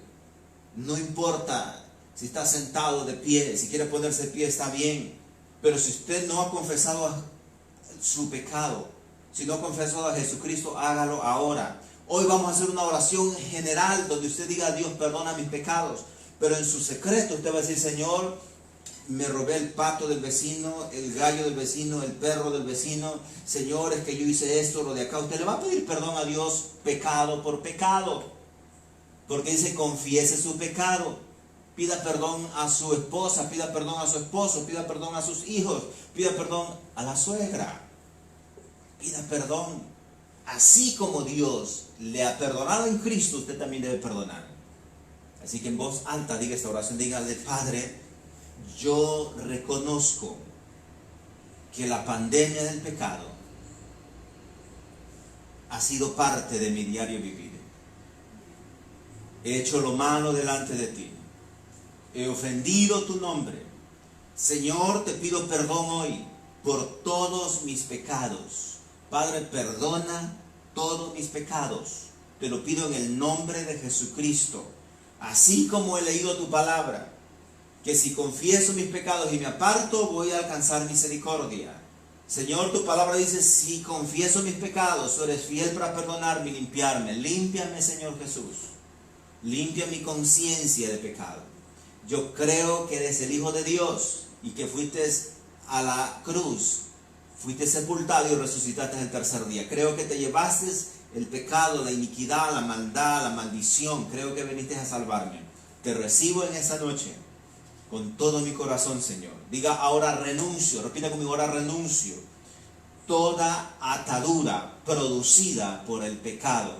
no importa si está sentado de pie, si quiere ponerse de pie está bien, pero si usted no ha confesado su pecado, si no ha confesado a Jesucristo, hágalo ahora. Hoy vamos a hacer una oración general donde usted diga, Dios perdona mis pecados, pero en su secreto usted va a decir, Señor, me robé el pato del vecino, el gallo del vecino, el perro del vecino, Señor, es que yo hice esto, lo de acá. Usted le va a pedir perdón a Dios pecado por pecado, porque dice, confiese su pecado. Pida perdón a su esposa, pida perdón a su esposo, pida perdón a sus hijos, pida perdón a la suegra. Pida perdón. Así como Dios le ha perdonado en Cristo, usted también debe perdonar. Así que en voz alta diga esta oración, dígale: Padre, yo reconozco que la pandemia del pecado ha sido parte de mi diario vivir. He hecho lo malo delante de ti. He ofendido tu nombre. Señor, te pido perdón hoy por todos mis pecados. Padre, perdona todos mis pecados. Te lo pido en el nombre de Jesucristo. Así como he leído tu palabra, que si confieso mis pecados y me aparto, voy a alcanzar misericordia. Señor, tu palabra dice: si confieso mis pecados, tú eres fiel para perdonarme y limpiarme. Límpiame, Señor Jesús. Limpia mi conciencia de pecado. Yo creo que eres el Hijo de Dios y que fuiste a la cruz, fuiste sepultado y resucitaste el tercer día. Creo que te llevaste el pecado, la iniquidad, la maldad, la maldición. Creo que viniste a salvarme. Te recibo en esa noche con todo mi corazón, Señor. Diga: ahora renuncio. Repita conmigo: ahora renuncio toda atadura producida por el pecado.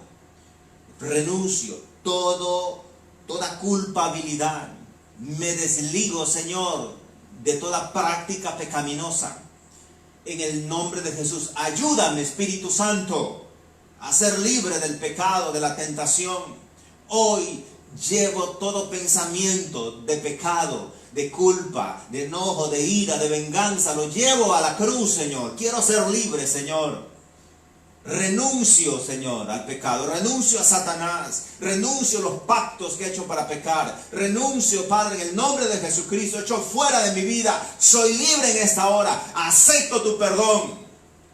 Renuncio toda culpabilidad. Me desligo, Señor, de toda práctica pecaminosa. En el nombre de Jesús, ayúdame, Espíritu Santo, a ser libre del pecado, de la tentación. Hoy llevo todo pensamiento de pecado, de culpa, de enojo, de ira, de venganza. Lo llevo a la cruz, Señor. Quiero ser libre, Señor. Renuncio, Señor, al pecado. Renuncio a Satanás. Renuncio a los pactos que he hecho para pecar. Renuncio, Padre, en el nombre de Jesucristo. Echo fuera de mi vida. Soy libre en esta hora. Acepto tu perdón.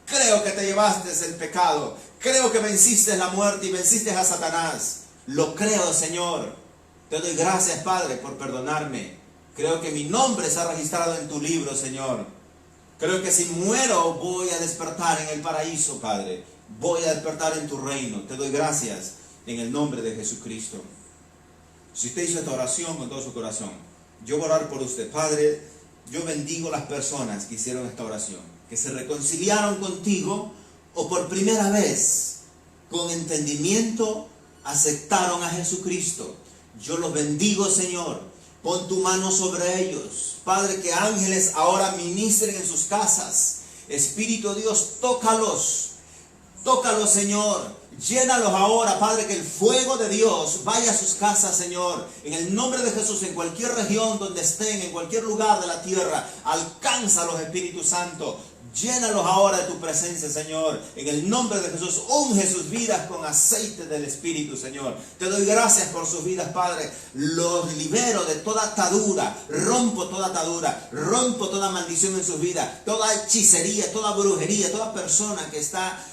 Creo que te llevaste el pecado. Creo que venciste la muerte y venciste a Satanás. Lo creo, Señor. Te doy gracias, Padre, por perdonarme. Creo que mi nombre está registrado en tu libro, Señor. Creo que si muero voy a despertar en el paraíso, Padre. Voy a despertar en tu reino. Te doy gracias en el nombre de Jesucristo. Si usted hizo esta oración con todo su corazón, yo voy a orar por usted. Padre, yo bendigo las personas que hicieron esta oración, que se reconciliaron contigo o por primera vez, con entendimiento, aceptaron a Jesucristo. Yo los bendigo, Señor. Pon tu mano sobre ellos. Padre, que ángeles ahora ministren en sus casas. Espíritu de Dios, tócalos. Tócalos, Señor. Llénalos ahora, Padre, que el fuego de Dios vaya a sus casas, Señor. En el nombre de Jesús, en cualquier región donde estén, en cualquier lugar de la tierra, alcánzalos, Espíritu Santo. Llénalos ahora de tu presencia, Señor. En el nombre de Jesús, unge sus vidas con aceite del Espíritu, Señor. Te doy gracias por sus vidas, Padre. Los libero de toda atadura. Rompo toda maldición en sus vidas. Toda hechicería, toda brujería, toda persona que está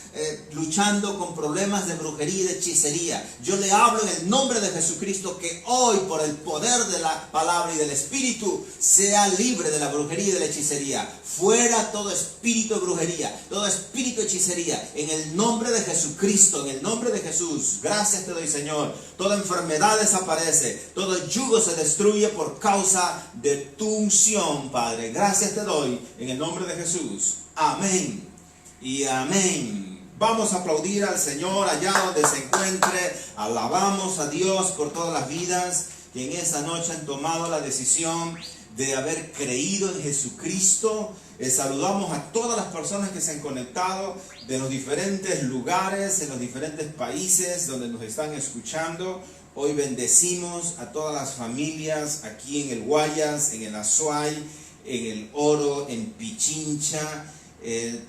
luchando con problemas de brujería y de hechicería. Yo le hablo en el nombre de Jesucristo que hoy, por el poder de la palabra y del Espíritu, sea libre de la brujería y de la hechicería. Fuera todo espíritu de brujería, todo espíritu de hechicería, en el nombre de Jesucristo, en el nombre de Jesús. Gracias te doy, Señor. Toda enfermedad desaparece, todo yugo se destruye por causa de tu unción, Padre. Gracias te doy en el nombre de Jesús. Amén y amén. Vamos a aplaudir al Señor allá donde se encuentre. Alabamos a Dios por todas las vidas que en esa noche han tomado la decisión de haber creído en Jesucristo. Saludamos a todas las personas que se han conectado de los diferentes lugares, en los diferentes países donde nos están escuchando. Hoy bendecimos a todas las familias aquí en el Guayas, en el Azuay, en el Oro, en Pichincha.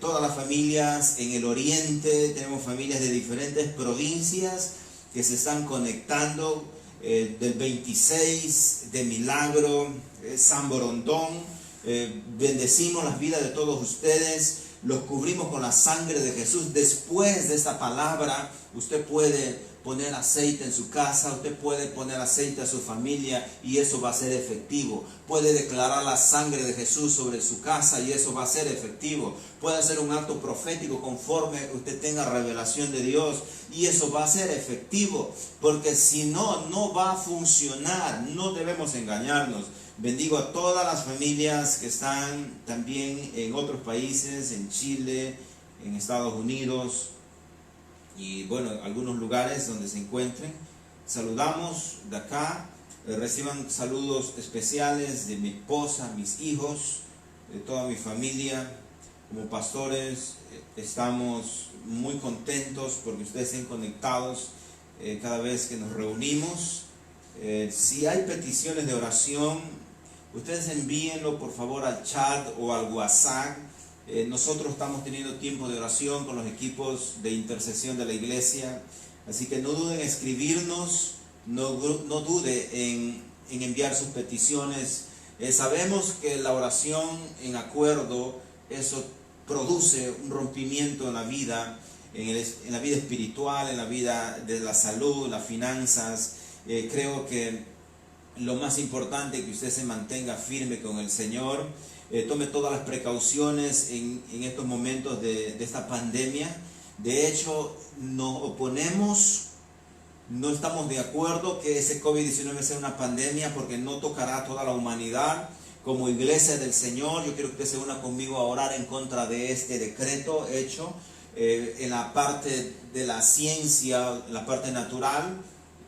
Todas las familias en el oriente, tenemos familias de diferentes provincias que se están conectando, del 26 de Milagro, San Borondón. Bendecimos las vidas de todos ustedes, los cubrimos con la sangre de Jesús. Después de esta palabra, usted puede poner aceite en su casa, usted puede poner aceite a su familia y eso va a ser efectivo. Puede declarar la sangre de Jesús sobre su casa y eso va a ser efectivo. Puede hacer un acto profético conforme usted tenga revelación de Dios y eso va a ser efectivo, porque si no, no va a funcionar. No debemos engañarnos. Bendigo a todas las familias que están también en otros países, en Chile, en Estados Unidos, y bueno, algunos lugares donde se encuentren. Saludamos de acá Reciban saludos especiales de mi esposa, mis hijos, de toda mi familia. Como pastores estamos muy contentos porque ustedes estén conectados cada vez que nos reunimos. Si hay peticiones de oración, ustedes envíenlo por favor al chat o al WhatsApp. Nosotros estamos teniendo tiempo de oración con los equipos de intercesión de la iglesia, así que no duden en escribirnos, no dude en enviar sus peticiones. Sabemos que la oración en acuerdo, eso produce un rompimiento en la vida, en la vida espiritual, en la vida de la salud, las finanzas. Creo que lo más importante es que usted se mantenga firme con el Señor, tome todas las precauciones en estos momentos de esta pandemia. De hecho, nos oponemos, no estamos de acuerdo que ese COVID-19 sea una pandemia porque no tocará a toda la humanidad. Como iglesia del Señor, yo quiero que usted se una conmigo a orar en contra de este decreto hecho en la parte de la ciencia, la parte natural,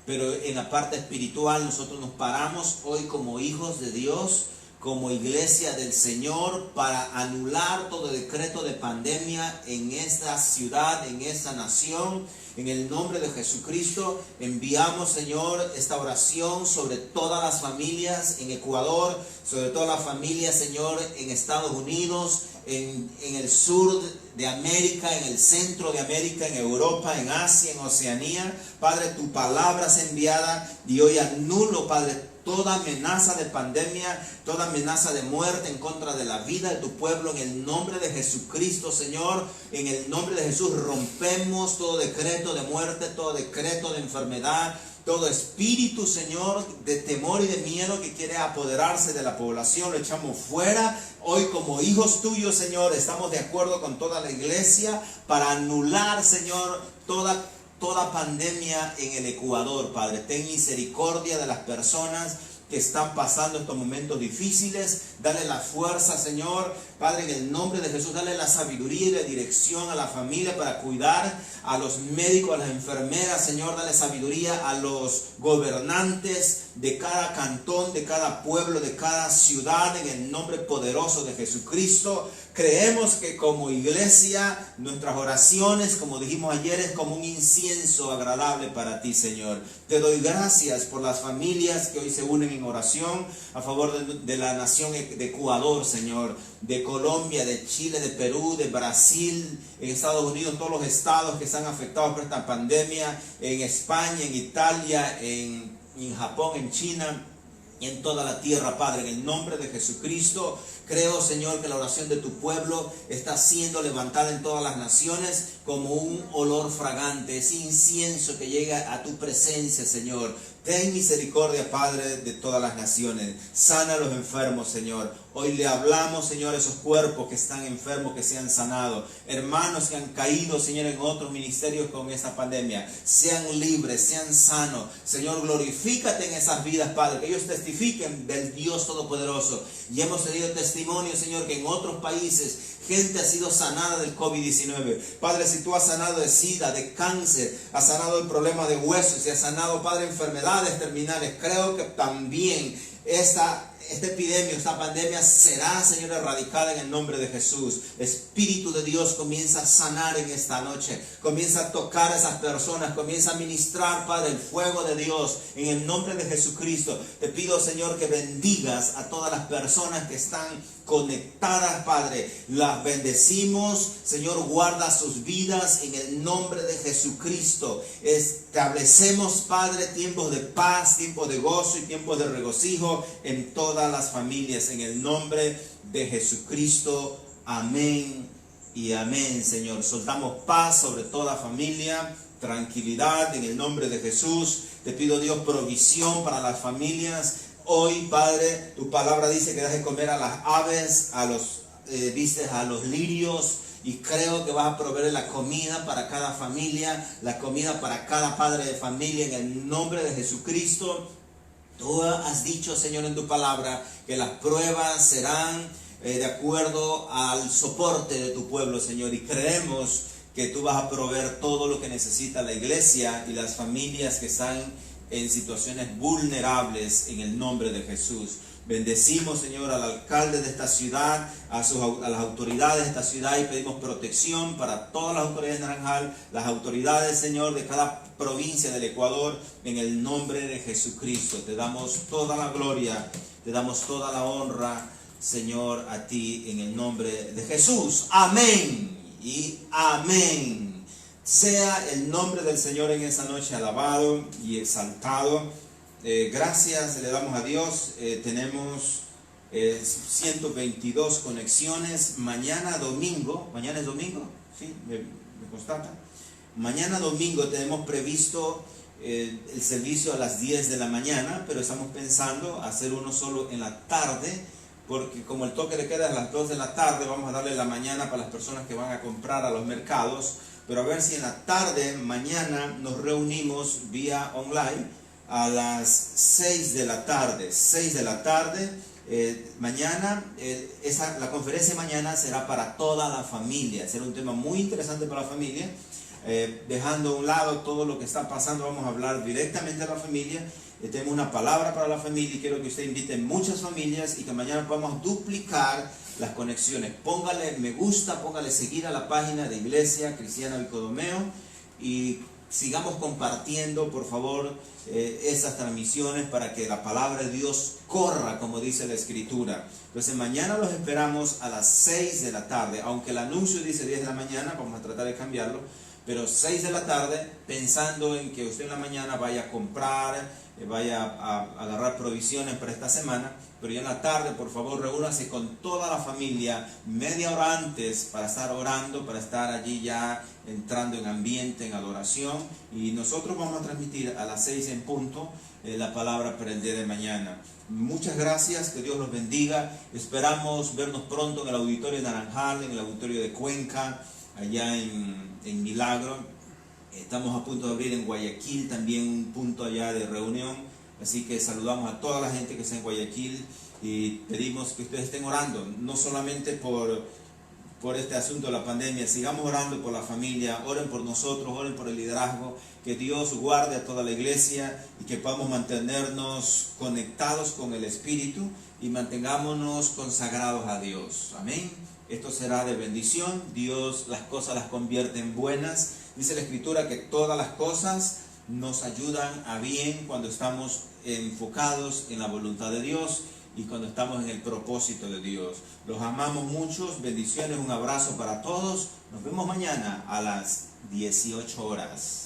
pero en la parte espiritual nosotros nos paramos hoy como hijos de Dios, como iglesia del Señor, para anular todo decreto de pandemia en esta ciudad, en esta nación. En el nombre de Jesucristo enviamos, Señor, esta oración sobre todas las familias en Ecuador, sobre todas las familias, Señor, en Estados Unidos, en el sur de América, en el centro de América, en Europa, en Asia, en Oceanía. Padre, tu palabra es enviada y hoy anulo, Padre, toda amenaza de pandemia, toda amenaza de muerte en contra de la vida de tu pueblo, en el nombre de Jesucristo, Señor. En el nombre de Jesús rompemos todo decreto de muerte, todo decreto de enfermedad, todo espíritu, Señor, de temor y de miedo que quiere apoderarse de la población, lo echamos fuera. Hoy como hijos tuyos, Señor, estamos de acuerdo con toda la iglesia para anular, Señor, toda pandemia en el Ecuador, Padre. Ten misericordia de las personas que están pasando estos momentos difíciles. Dale la fuerza, Señor. Padre, en el nombre de Jesús, dale la sabiduría y la dirección a la familia para cuidar a los médicos, a las enfermeras, Señor. Dale sabiduría a los gobernantes de cada cantón, de cada pueblo, de cada ciudad, en el nombre poderoso de Jesucristo. Creemos que como iglesia, nuestras oraciones, como dijimos ayer, es como un incienso agradable para ti, Señor. Te doy gracias por las familias que hoy se unen en oración a favor de la nación de Ecuador, Señor, de Colombia, de Chile, de Perú, de Brasil, en Estados Unidos, todos los estados que están afectados por esta pandemia, en España, en Italia, en Japón, en China y en toda la tierra, Padre. En el nombre de Jesucristo, creo, Señor, que la oración de tu pueblo está siendo levantada en todas las naciones como un olor fragante, ese incienso que llega a tu presencia, Señor. Ten misericordia, Padre, de todas las naciones. Sana a los enfermos, Señor. Hoy le hablamos, Señor, a esos cuerpos que están enfermos, que sean sanados. Hermanos que han caído, Señor, en otros ministerios con esta pandemia, sean libres, sean sanos. Señor, glorifícate en esas vidas, Padre, que ellos testifiquen del Dios Todopoderoso. Y hemos tenido testimonio, Señor, que en otros países gente ha sido sanada del COVID-19. Padre, si tú has sanado de SIDA, de cáncer, has sanado el problema de huesos y has sanado, Padre, enfermedades terminales, creo que también esta epidemia, esta pandemia será, Señor, erradicada en el nombre de Jesús. Espíritu de Dios, comienza a sanar en esta noche, comienza a tocar a esas personas, comienza a ministrar, Padre, el fuego de Dios en el nombre de Jesucristo. Te pido, Señor, que bendigas a todas las personas que están conectadas, Padre. Las bendecimos, Señor, guarda sus vidas en el nombre de Jesucristo. Establecemos, Padre, tiempos de paz, tiempos de gozo y tiempos de regocijo en todas las familias, en el nombre de Jesucristo. Amén y amén, Señor. Soltamos paz sobre toda familia, tranquilidad en el nombre de Jesús. Te pido, Dios, provisión para las familias. Hoy, Padre, tu palabra dice que das de comer a las aves, a los lirios, y creo que vas a proveer la comida para cada familia, la comida para cada padre de familia en el nombre de Jesucristo. Tú has dicho, Señor, en tu palabra que las pruebas serán de acuerdo al soporte de tu pueblo, Señor, y creemos que tú vas a proveer todo lo que necesita la iglesia y las familias que están en situaciones vulnerables en el nombre de Jesús. Bendecimos, Señor, al alcalde de esta ciudad, a las autoridades de esta ciudad, y pedimos protección para todas las autoridades de Naranjal, las autoridades, Señor, de cada provincia del Ecuador, en el nombre de Jesucristo. Te damos toda la gloria, te damos toda la honra, Señor, a ti, en el nombre de Jesús. Amén y amén. Sea el nombre del Señor en esta noche alabado y exaltado. Gracias le damos a Dios. Tenemos 122 conexiones. Mañana domingo, mañana es domingo, ¿sí? Me constata. Mañana domingo tenemos previsto el servicio a las 10 de la mañana, pero estamos pensando hacer uno solo en la tarde, porque como el toque de queda es a las 2 de la tarde, vamos a darle la mañana para las personas que van a comprar a los mercados, pero a ver si en la tarde, mañana, nos reunimos vía online a las 6 de la tarde. 6 de la tarde, mañana, la conferencia de mañana será para toda la familia, será un tema muy interesante para la familia. Dejando a un lado todo lo que está pasando, vamos a hablar directamente a la familia. Tenemos una palabra para la familia y quiero que usted invite muchas familias y que mañana podamos duplicar las conexiones. Póngale me gusta, póngale seguir a la página de Iglesia Cristiana Vicodomeo y sigamos compartiendo, por favor, esas transmisiones para que la palabra de Dios corra, como dice la Escritura. Entonces mañana los esperamos a las 6 de la tarde, aunque el anuncio dice 10 de la mañana, vamos a tratar de cambiarlo, pero 6 de la tarde, pensando en que usted en la mañana vaya a comprar, vaya a agarrar provisiones para esta semana, pero ya en la tarde, por favor, reúnase con toda la familia media hora antes para estar orando, para estar allí ya entrando en ambiente, en adoración, y nosotros vamos a transmitir a las 6 en punto la palabra para el día de mañana. Muchas gracias, que Dios los bendiga. Esperamos vernos pronto en el auditorio de Naranjal, en el auditorio de Cuenca, allá en Milagro. Estamos a punto de abrir en Guayaquil también un punto allá de reunión, así que saludamos a toda la gente que está en Guayaquil y pedimos que ustedes estén orando, no solamente por este asunto de la pandemia, sigamos orando por la familia, oren por nosotros, oren por el liderazgo, que Dios guarde a toda la iglesia y que podamos mantenernos conectados con el Espíritu y mantengámonos consagrados a Dios. Amén. Esto será de bendición. Dios las cosas las convierte en buenas. Dice la Escritura que todas las cosas nos ayudan a bien cuando estamos enfocados en la voluntad de Dios y cuando estamos en el propósito de Dios. Los amamos muchos, bendiciones, un abrazo para todos. Nos vemos mañana a las 18 horas.